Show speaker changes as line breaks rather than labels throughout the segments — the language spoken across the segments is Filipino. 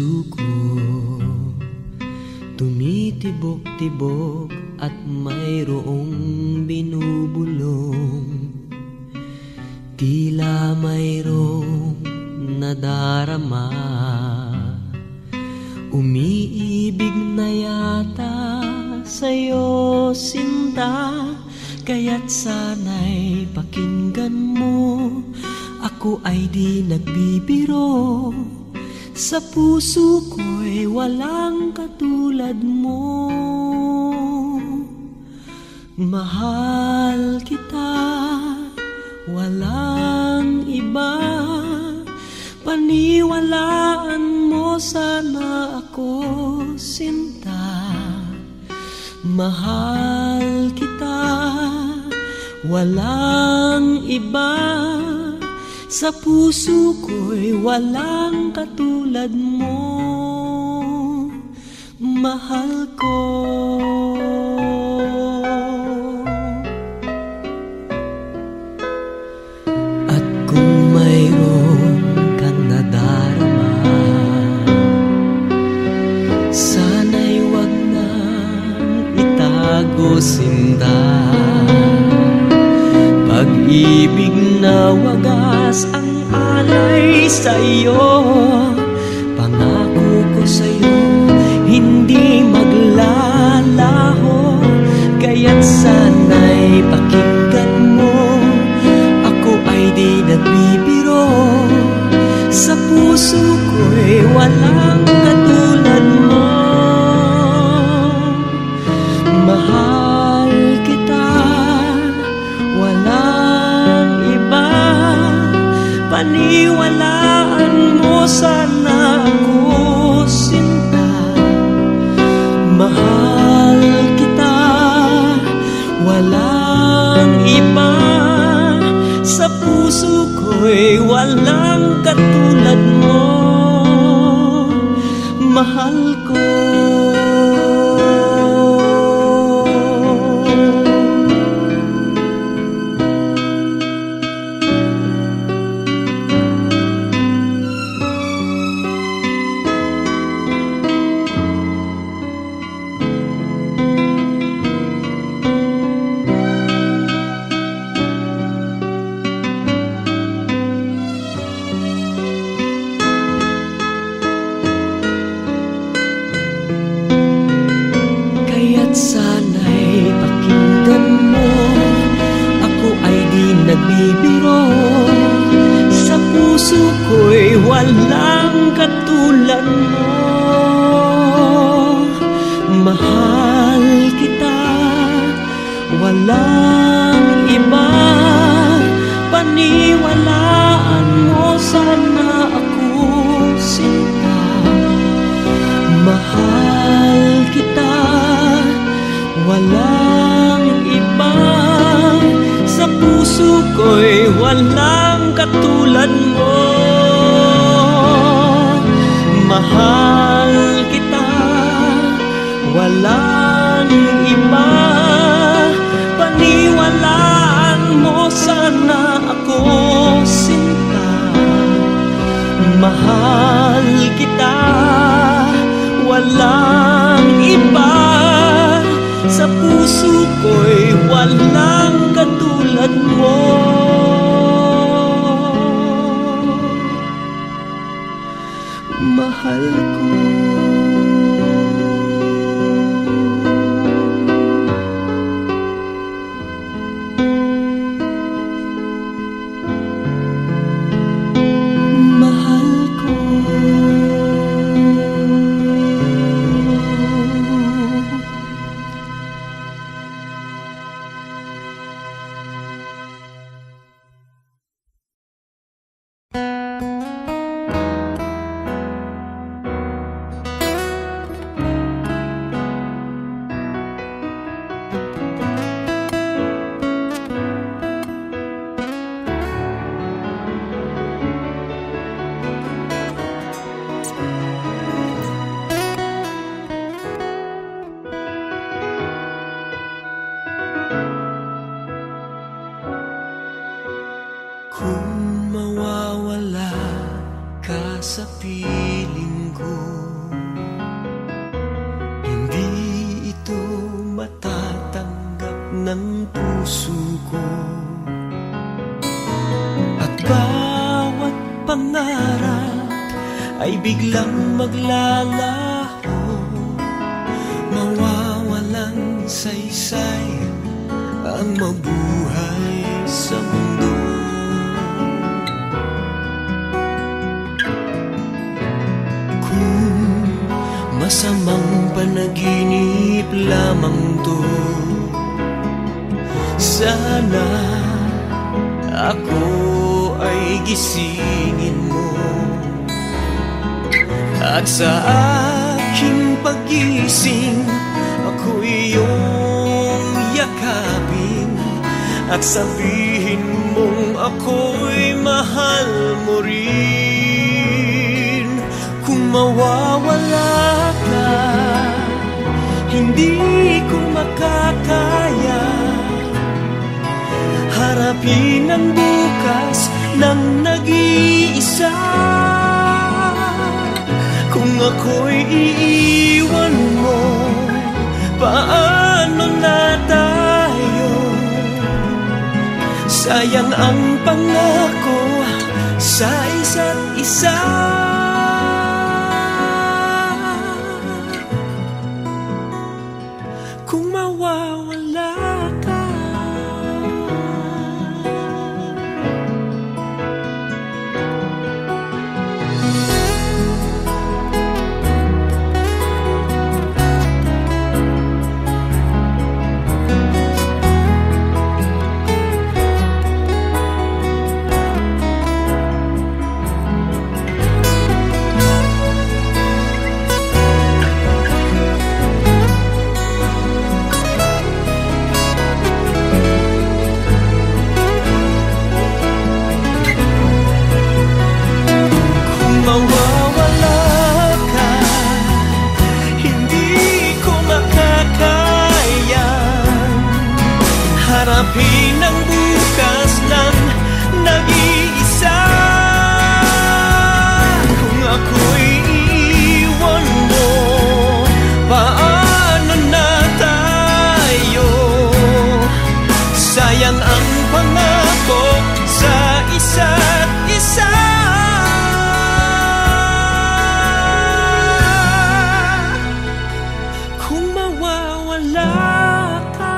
puso ko tumitibok-tibok at mayroong binubulong, tila mayroong nadarama. Umiibig na yata sa'yo, sinta, kaya't sana'y pakinggan mo. Ako ay di nagbibiro, sa puso ko'y walang katulad mo. Mahal kita, walang iba, paniwalaan mo sana ako, sinta. Mahal kita, walang iba, sa puso ko'y walang katulad mo. Mahal ko. At kung mayroon kang nadarama, sana'y wag nang itago, sinta. Pag-ibig na wagas ang alay sa'yo, pangako ko sa'yo hindi maglalaho. Kaya't sana'y pakinggan mo, ako ay di nagbibiro, sa puso ko'y walang katulad mo. Mahal kita, walang iba, paniwalaan mo sana ako, sinta. Mahal kita, walang iba, sa puso ko'y walang katulad mo. Mahal ko. Sana'y pakinggan mo, ako ay di nagbibiro, sa puso ko'y walang katulad mo. Mahal kita, walang iba, paniwalaan mo sana ako, sinta. Mahal kita, walang iba, sa puso ko'y walang katulad mo. Mahal kita, walang iba, paniwalaan mo sana ako, sinta. Mahal kita, walang iba, sa puso ko'y walang katulad mo. Mahal ko.
Kung mawawala ka sa piling ko,
ng puso ko. At bawat pangarap ay biglang maglalaho, mawawalang saysay ang mabuhay sa mundo. Kung masamang panaginip lamang to, sana ako ay gisingin mo. At sa aking pagising, ako iyong yakapin at sabihin mong ako'y mahal mo rin. Kung mawawala ka, hindi ko makakaya harapin ang bukas ng nag-iisa. Kung ako'y iiwan mo, paano na tayo? Sayang ang pangako sa isa't isa. Kung mawawala ka, harapin ang bukas ng nag-iisa. Kung ako'y iiwan mo, paano na tayo? Sayang ang pangako sa isa't isa. Kung mawawala ka,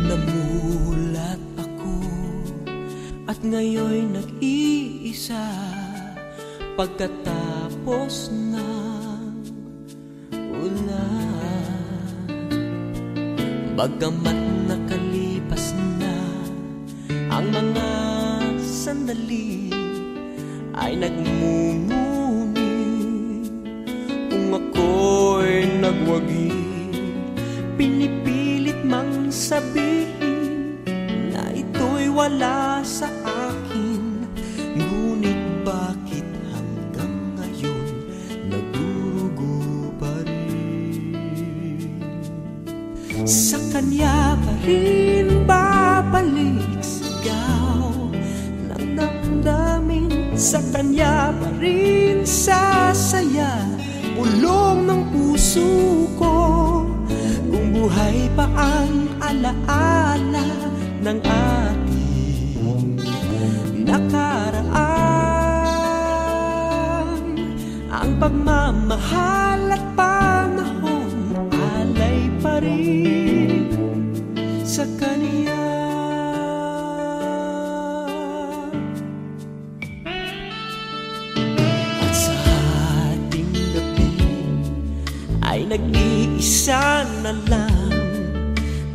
namulat ako at ngayon nag-iisa pagkatapos ng ulan. Bagamat nakalipas na ang mga sandali, ay nagmumuni kung ako'y nagwagi. Pinipilit mang sabihin na ito'y wala sa akin, ngunit bakit hanggang ngayon nagdurugo pa rin? Sa kanya pa rin babalik sigaw ng damdamin, sa kanya pa rin sasaya bulong ng puso ko. Kung buhay pa ang alaala ng ating nakaraan, ang pagmamahal at panahon alay pa rin sa kanya. At sa ating gabi ay nag-iisa na lang,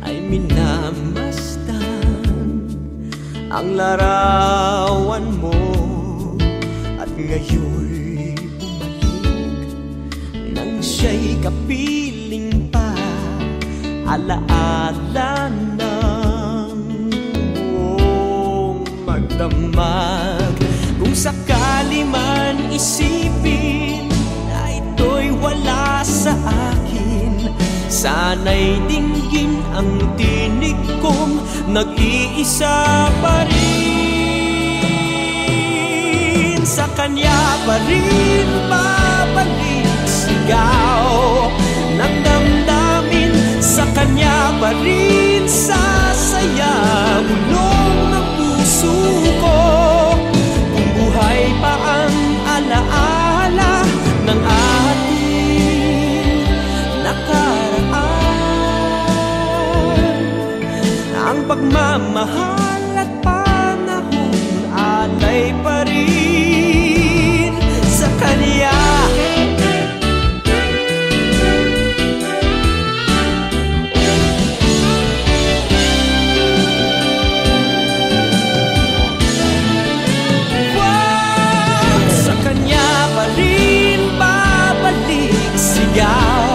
ay minamasdan ang larawan mo, at ngayon'y bumalik nang siya'y kapiling pa, alaala ng buong magdamag. Kung sakali man isipin na ito'y wala sa akin, sana'y dinggin ang tinig kong nag-iisa pa rin. Sa kanya pa rin babalik sigaw ng damdamin, sa kanya pa rin sasaya bulong ng puso ko. Kung buhay pa ang alaala ng ating nakaraan, ang pagmamahal at panahon alay pa rin sa kanya. Sa kanya pa rin babalik sigaw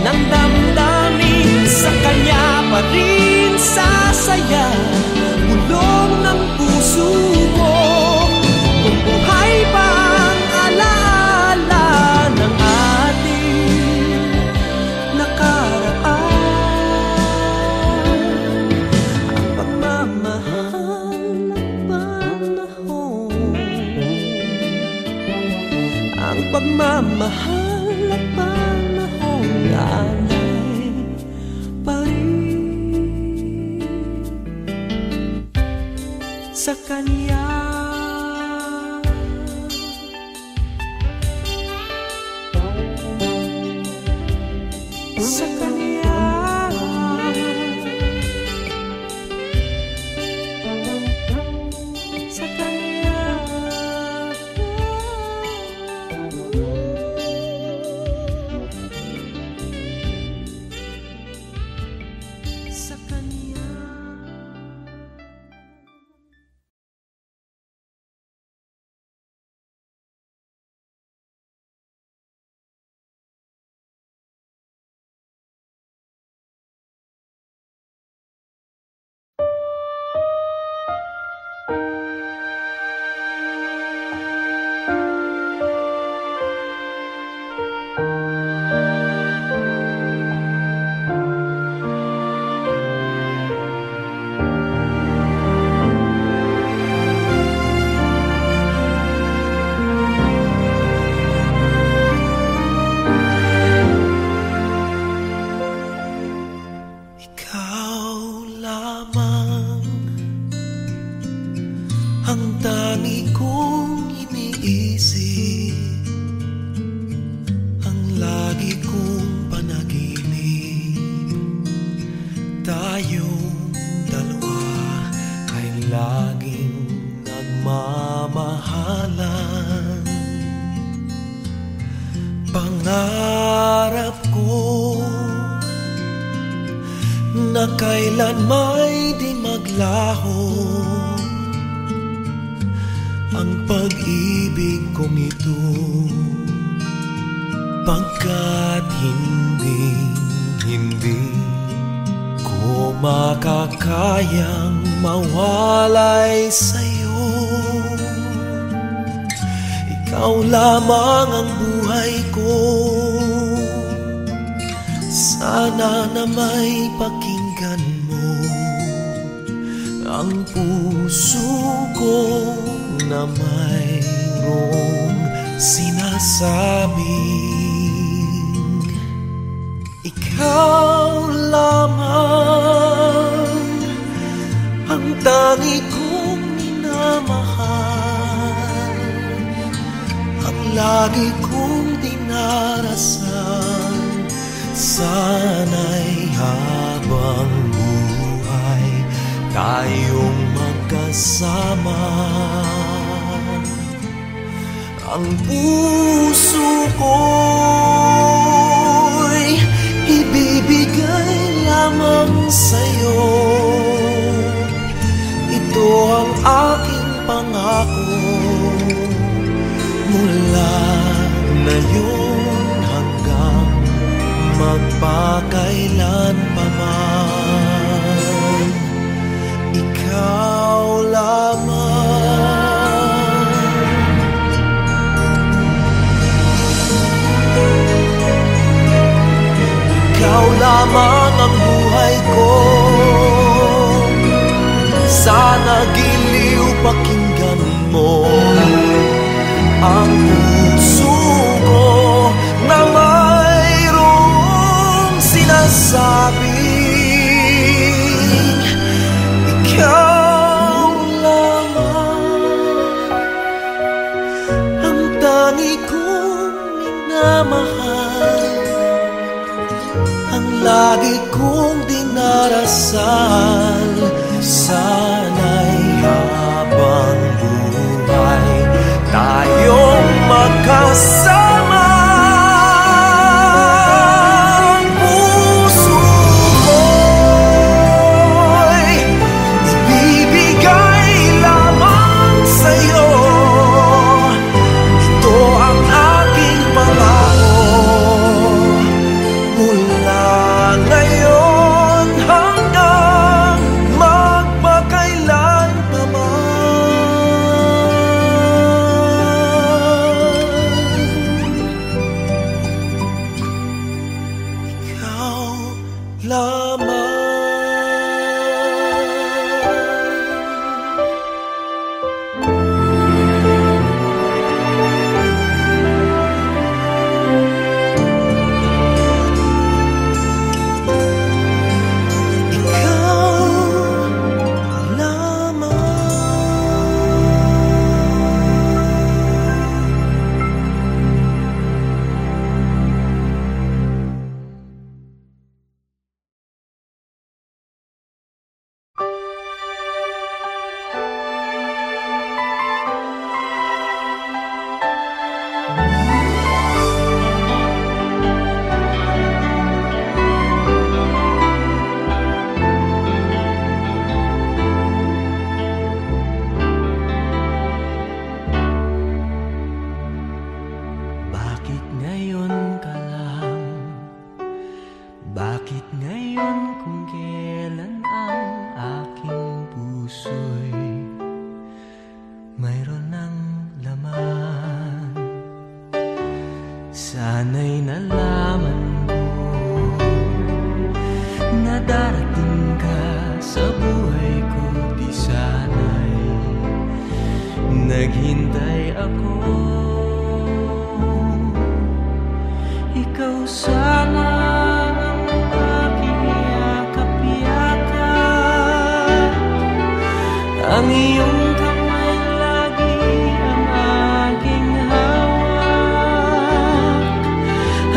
ng damdamin, sa kanya pa rin sasaya bulong ng puso ko. Kung buhay pa ang alaala ng ating nakaraan, ang pagmamahal ng panahon, ang pagmamahal ng panahon alay pa rin sa kanya. Sa kanya. Sa kanya. Sa kanya. Ikaw lamang ang tangi kong iniisip, ang lagi kong panaginip. Tayong dalawa ay laging nagmamahalan. Pangarap ko na kailan may di maglaho ang pag-ibig kong ito, pagkat hindi ko makakayang mawalay sa'yo. Ikaw lamang ang buhay ko, sana na may pakinggan mo ang puso ko na mayroong sinasabing ikaw lamang ang tangi kong minamahal, ang lagi kong dinarasan. Sana'y habang buhay tayong magkasama. Ang puso ko'y ibibigay lamang sa'yo. Ito aking pangako. Mula ngayon hanggang magpakailan pa man, ikaw lamang. Ikaw lamang ang buhay ko. Sana giliw pakinggan mo ang puso ko na mayroong sinasabing ikaw lamang ang tangi kong minamahal, ang lagi kong dinarasal. Sana'y habang buhay tayong magkasama. Ang puso ko'y ibibigay lamang sa'yo. Ito ang aking pangako. Mula ngayon hanggang magpakailan pa man, ikaw lamang. Bakit ngayon ka lang? Bakit ngayon kung kailan ang aking puso'y mayroon ng laman? Sana'y nalaman ko na darating ka sa buhay ko. Di sana'y naghintay ako. Ikaw sana ang aking yakap-yakap, ang iyong kamay lagi ang aking hawak,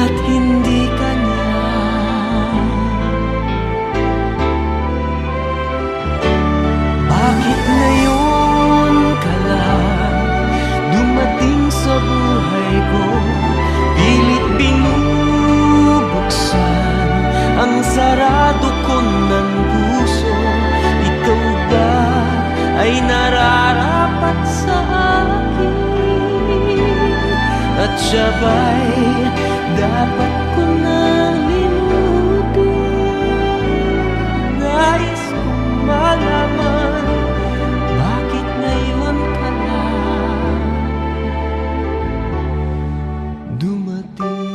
at hindi kanya. Bakit ngayon ka lang dumating sa buhay ko? Pilit binubuksan ang sarado ko ng puso. Ikaw ba ay nararapat sa akin? At siya ba'y dapat ko nang limutin? Nais kong malaman, bakit ngayon ka lang dumating?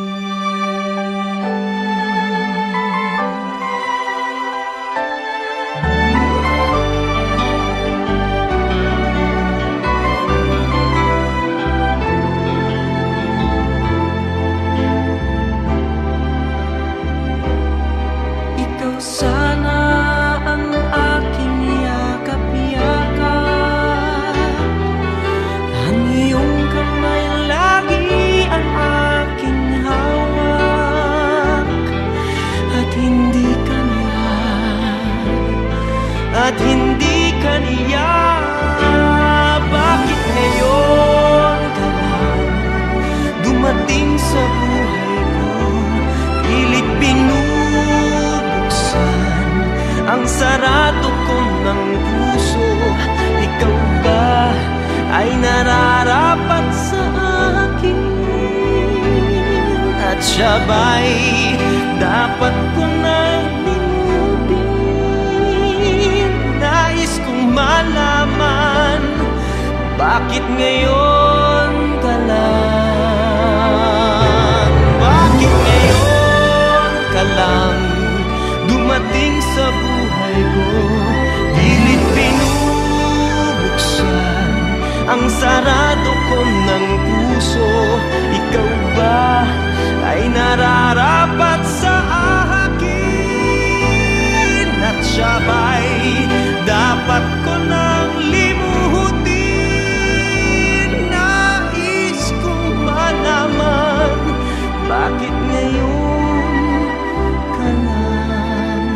ay nararapat sa akin, at siya ba'y dapat ko nang limutin? Nais kong malaman, bakit ngayon ka lang? Bakit ngayon ka lang dumating sa buhay ko? Pilit pinubuksan ang sarado ko ng puso. Ikaw ba ay nararapat sa akin, at siya ba'y dapat ko nang limutin? Nais kong malaman, bakit ngayon ka lang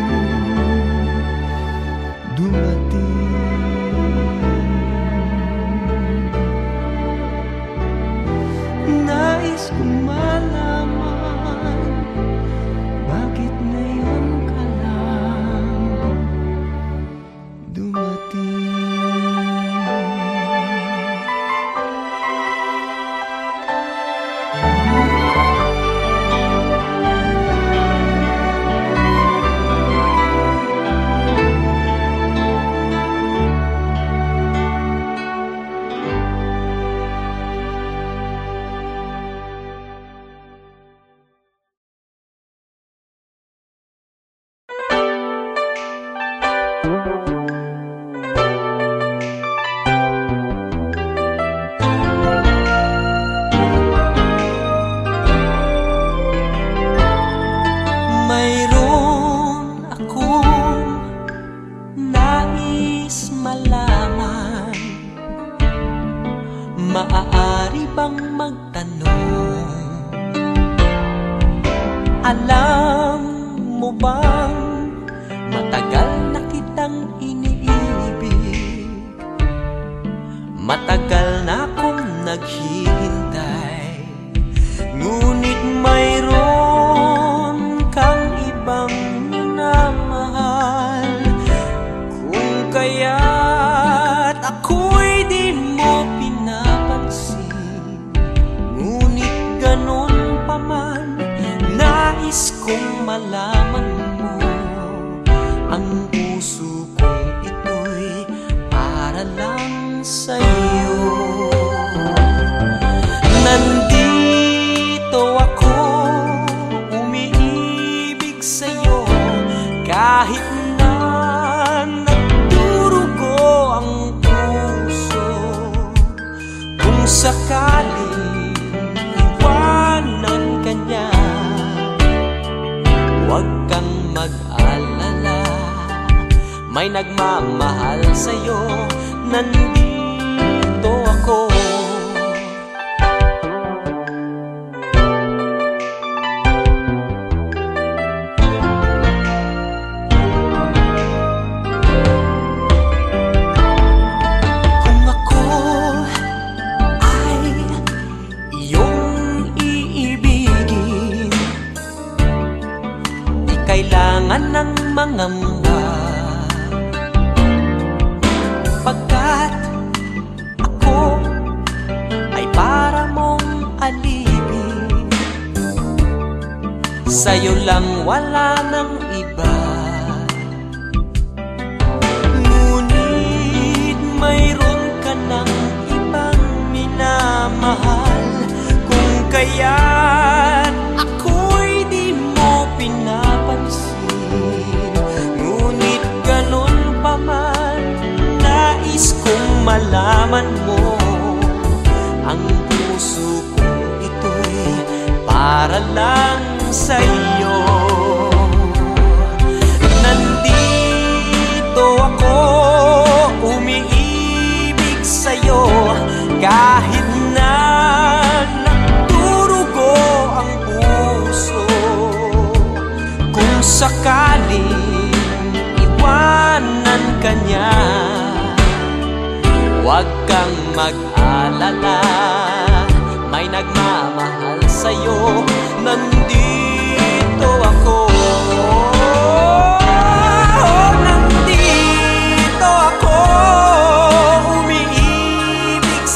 dumating? Nais kong malaman, bakit ngayon ka lang dumating? Mayroon akong nais malaman, maaari bang magtanong? Alam mo bang matagal na kitang iniibig? Matagal na akong naghihintay, ngunit mayroon kang ibang minamahal. Kung kaya't ako'y di mo pinapansin, ngunit ganon pa man, nais kong malaman mo, ang puso kong ito'y para lang sa'yo. Nandito ako, umiibig sa'yo, kahit na nagdurugo ang puso. Kung sakaling iwanan ka niya, huwag kang mag-alala, may nagmamahal sa'yo. Nandito ako. Kung ako ay iyong iibigin, di kailangan ng mangamba, pagkat ako ay para mong alipin. Sa'yo lang, wala nang iba. Ngunit mayroon ka ng ibang minamahal. Kung kaya't ako'y di mo pinapansin, ngunit ganon pa man, nais kong malaman mo, ang puso kong ito'y para lang sa'yo. Nandito ako, umiibig sa'yo, kahit na nagdurugo ang puso. Kung sakaling iwanan ka niya, huwag kang mag-alala, may nagmamahal sa'yo. Nandito ako. Nandito ako, umiibig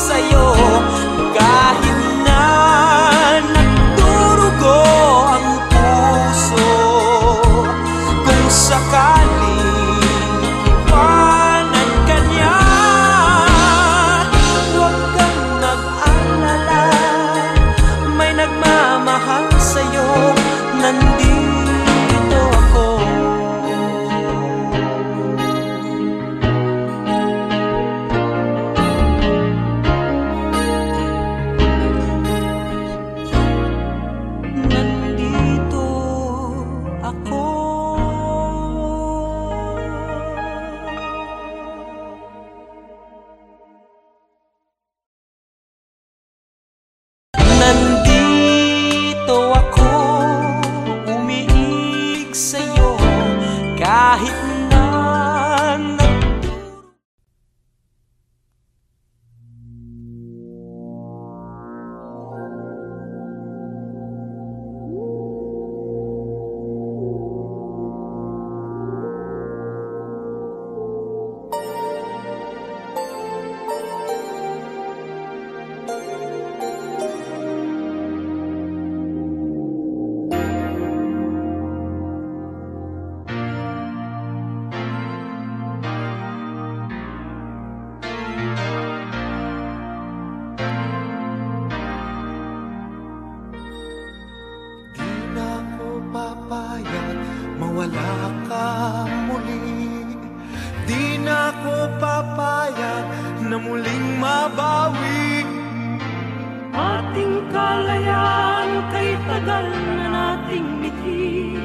tagal na nating mithi,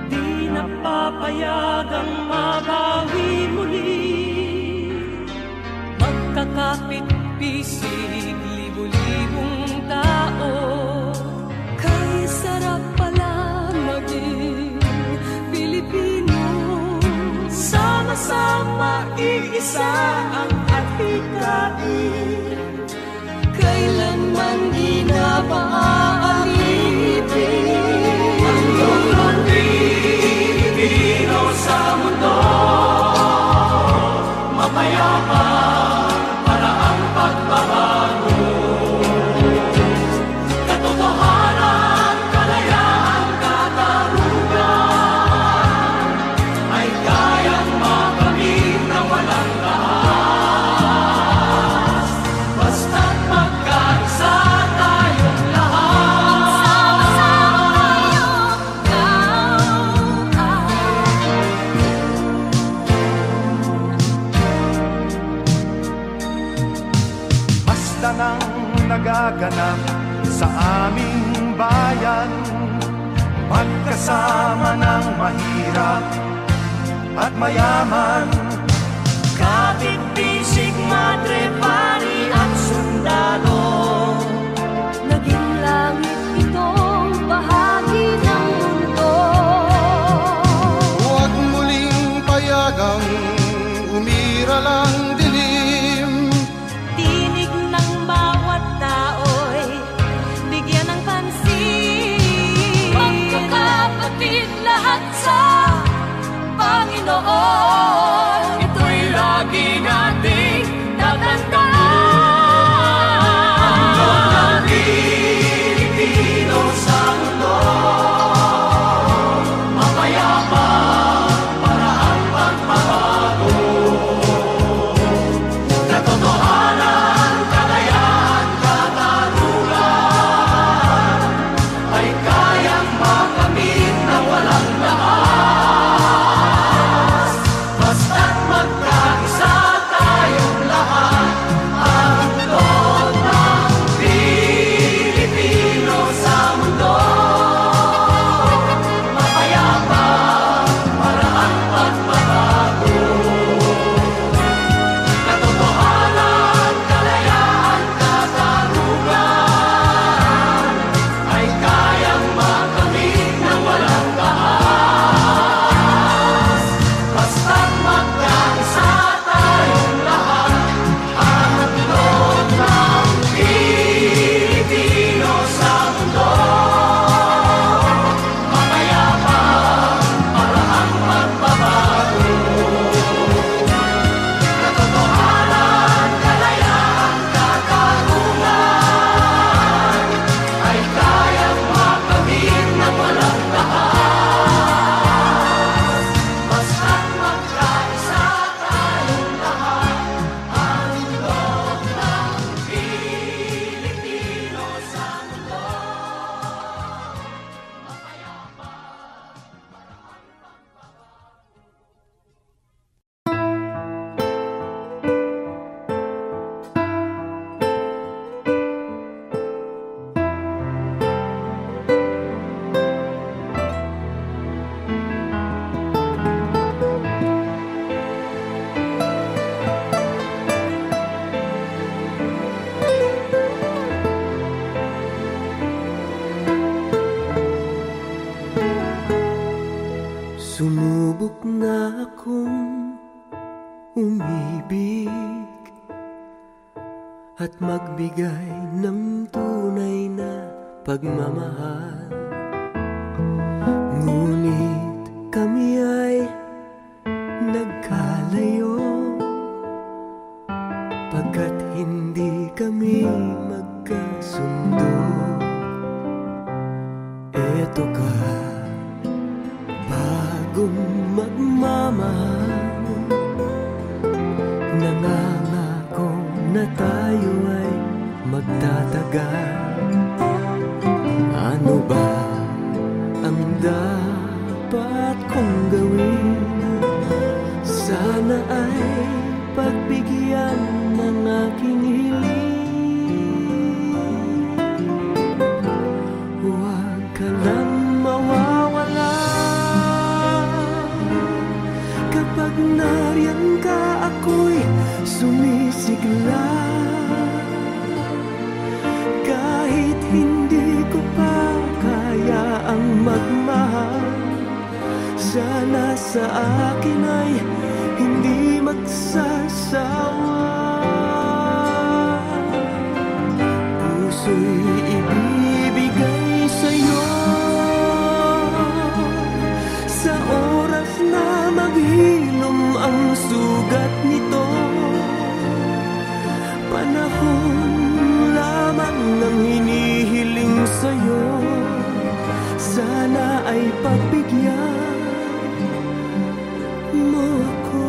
di napapayagang mabawi muli. Magkakapit-pisig, libu-libong tao, kay sarap pala maging Pilipino. Sama-sama iisa ang adhikain, kailanman di na paaalipin. Ang Pilipino sa mundo, mapayapa para ang pagbabago. Katotohanan, kalayaan, katarungan ay kayang makamit na walang lahat. Basta't magkaisa tayong lahat.
Basta nang nagaganap sa aming bayan, magkasama ng mahirap at mayaman.
Kapit-bisig, madre, pari at sundalo, naging langit itong bahagi ng mundo.
Huwag muling payagang umira lang dilim.
Tinig ng bawat tao'y bigyan ng pansin. Magkakapatid lahat sa Panginoon, ito'y lagi nating tatandaan. Ang Pilipino sa mundo, mapayapa para ang pagbabago. Katotohanan, kalayaan, katarungan ay kayang makamit na walang lahat. Basta't magkaisa tayong lahat, ang loob ng Pilipino sa mundo, mapayapa para ang pagbabago. Katotohanan, kalayaan, katarungan ay kayang makamit na walang taas. Basta't magkaisa tayong lahat, ang loob ng Pilipino sa mundo, mapayapa para ang pagbabago. Katotohanan, kalayaan, katarungan ay kayang makamit na walang taas. Basta't magkaisa tayong lahat, ang loob ng Pilipino sa mundo, mapayapa. Sumubok na akong umibig at magbigay ng tunay na pagmamahal. Ngunit kami ay nagkalayo, pagkat hindi kami magkasundo. Eto ka, bagong magmamahal, nangangako na tayo ay magtatagal. Ano ba ang dapat kong gawin? Sana ay pagbigyan ng aking hiling. Huwag sa akin ay hindi magsasawa. Puso'y ibibigay sa'yo sa oras na maghilom ang sugat nito. Panahon lamang ng hinihiling sa'yo, sana ay pagbigyan mo ako.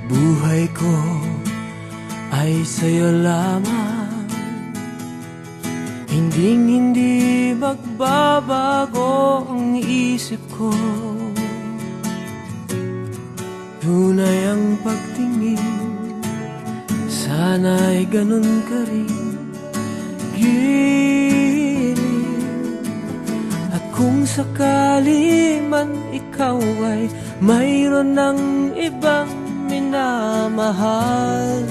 Buhay ko ay sa'yo lamang, hindi magbabago ang isip ko. Tunay ang pagtingin, sana'y ganun ka rin, giliw. At kung sakali man ikaw ay mayroon ng ibang minamahal,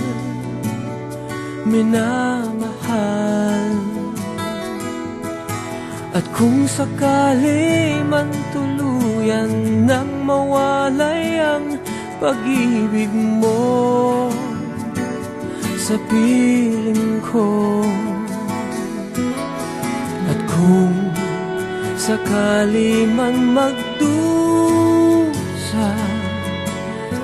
at kung sakali man tuluyan nang mawalay ang pag-ibig mo sa piling ko, at kung sakali man magdusa,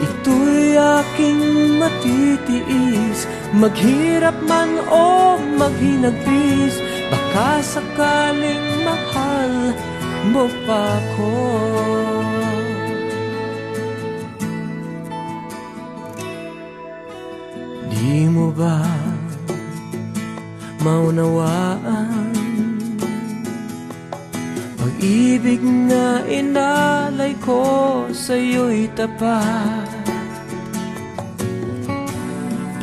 ito'y aking matitiis, maghirap man o maghinagpis, baka sakaling mahal mo pa ko. Di mo ba maunawaan pag-ibig na inalay ko sa'yo'y tapat?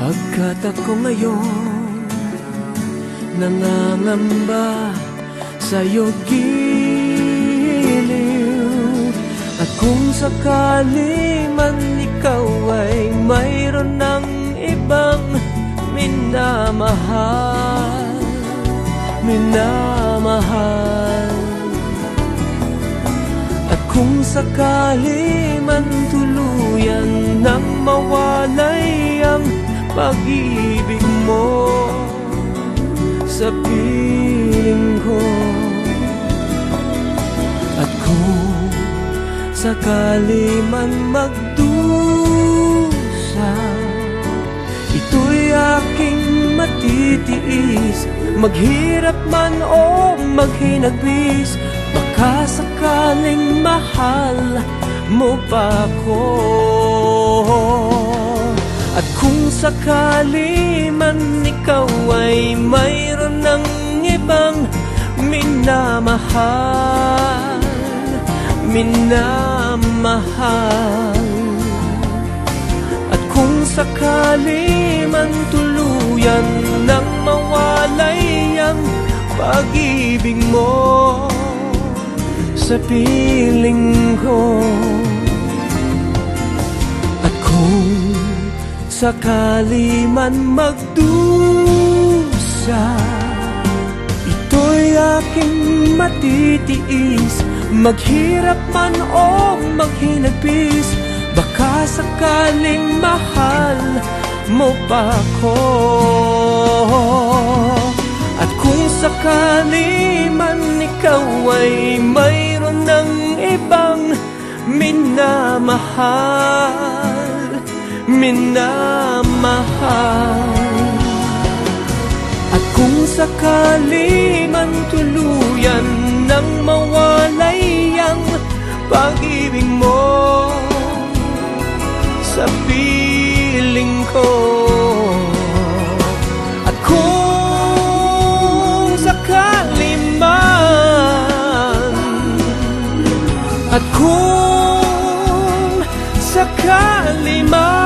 Pagkat ako ngayon nangangamba sa'yo giliw, at kung sakali man ikaw ay mayroon ng ibang minamahal, at kung sakali man tuluyan nang mawalay ang pag-ibig mo sa piling ko. At kung sakali man magdusa, ito'y aking matitiis. Maghirap man o maghinagbis, baka sakaling mahal mo pa ko. At kung sakali man ikaw ay mayroon ng ibang minamahal, minamahal. At kung sakali man tuluyan nang mawalay ang pag-ibig mo sa piling ko. At kung sakali man magdusa, ito'y aking matitiis. Maghirap man o maghinagpis, baka sakaling mahal mo pa ko. At kung sakali man ikaw ay mayroon ng ibang minamahal, minamahal. At kung sakali man tuluyan nang mawalay ang pag-ibig mo sa piling ko. At kung sakali man, at kung sakali man,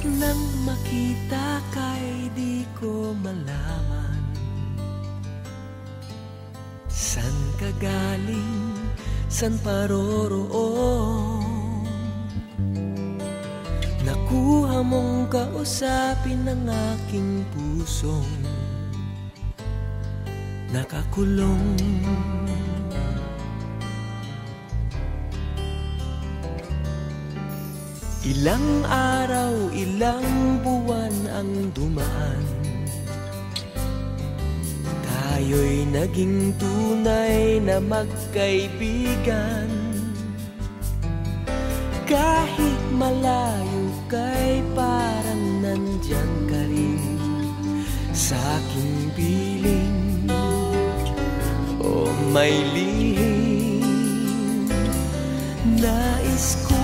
nang makita ka'y di ko malaman san ka galing, san paroroon. Nakuha mong kausapin ng aking pusong nakakulong. Ilang araw, ilang buwan ang dumaan, tayo'y naging tunay na magkaibigan. Kahit malayo ka'y parang nandyan ka rin sa aking piling. O may lihim nais ko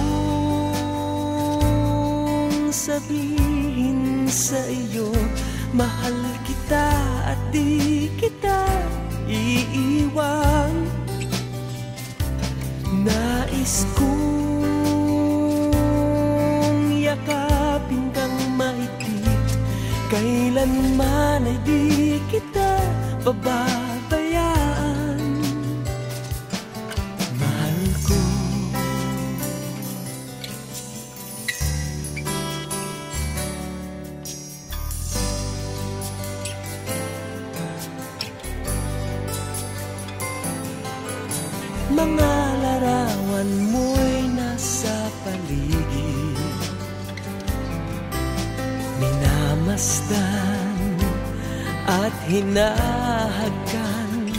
sabihin sa iyo, mahal kita at di kita iiwan. Nais kong yakapin kang mahigpit, kailanman ay di kita pababayaan. Mahal ko. Mga larawan mo'y nasa paligid, minamasdan at hinahagkan.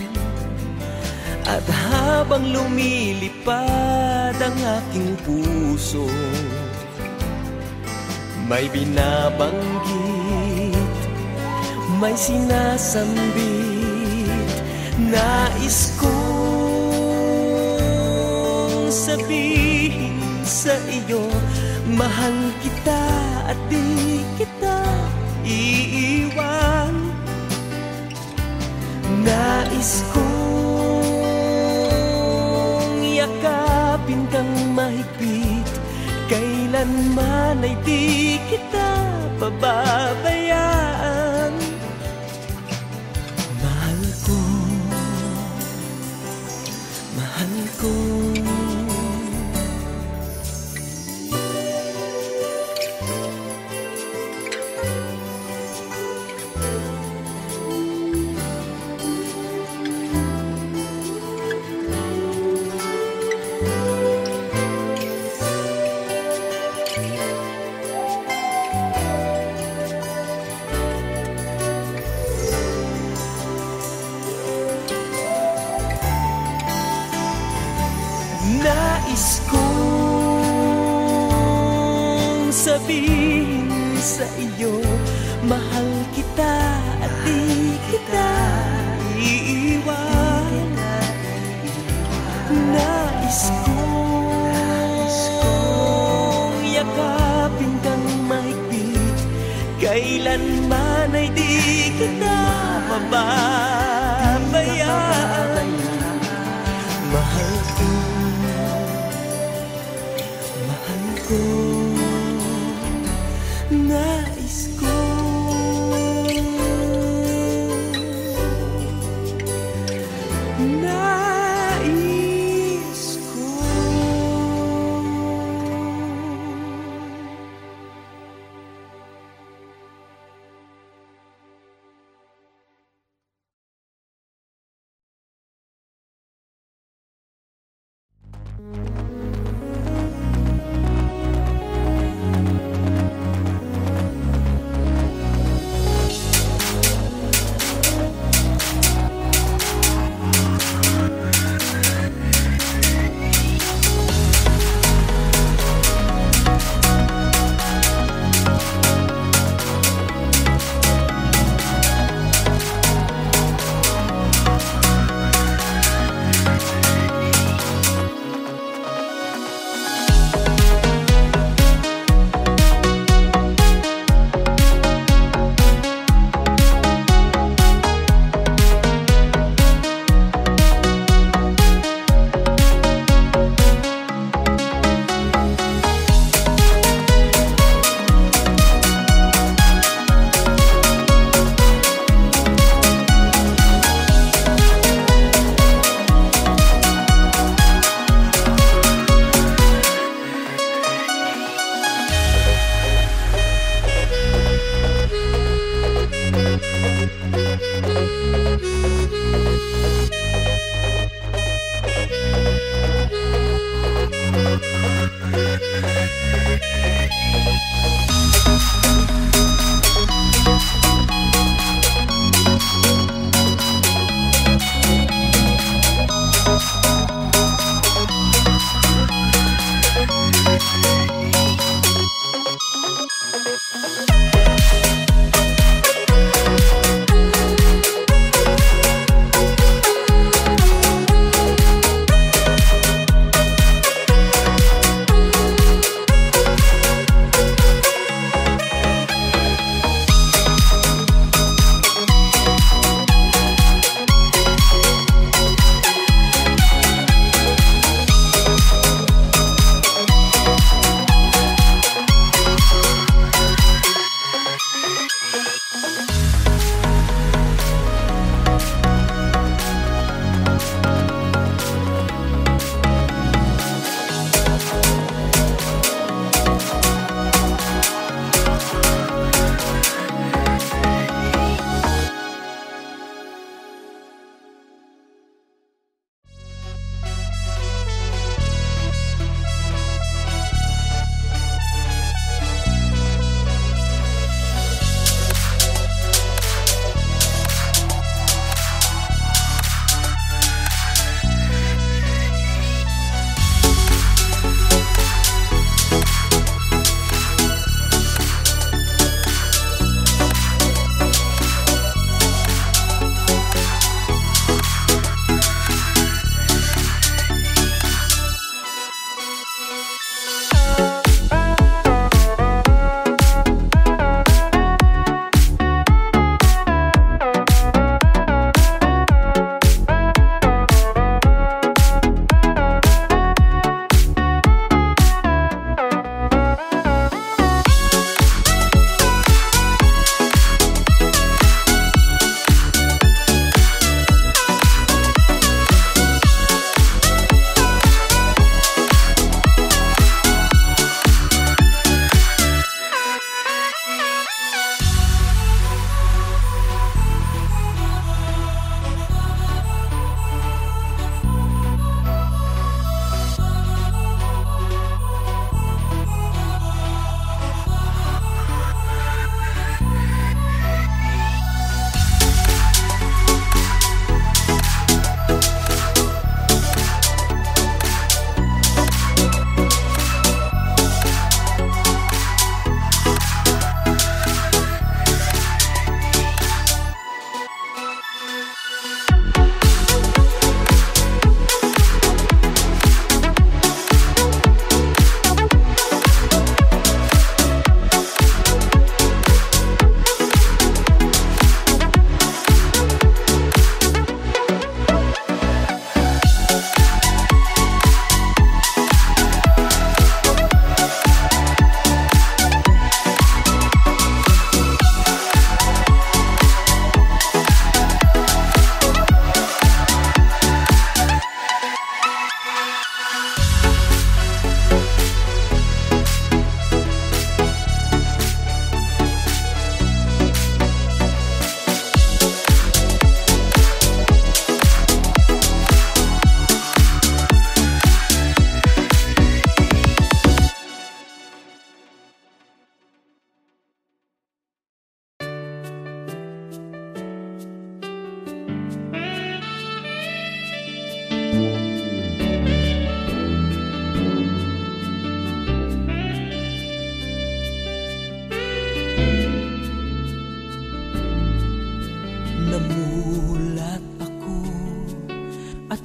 At habang lumilipad ang aking puso, may binabanggit, may sinasambit. Nais ko sabihin sa iyo, mahal kita at di kita iiwan. Nais kong yakapin kang mahigpit, kailanman ay di kita pababayaan. Mahal ko, mahal ko. Nais kong sabihin sa iyo, mahal kita at di kita iiwan. Nais kong yakapin kang mahigpit, kailanman ay di kita pababayaan. Mahal ko, nais ko, nais ko.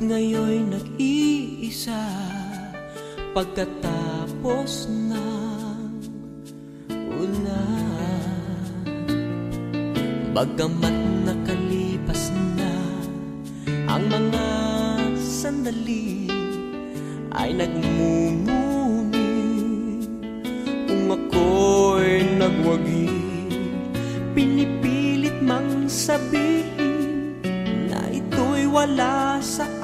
ngayon'y nag-iisa pagkatapos ng ulan. Bagamat nakalipas na ang mga sandali, ay nagmumuni kung ako'y nagwagi. Pinipilit mang sabihin na ito'y wala sa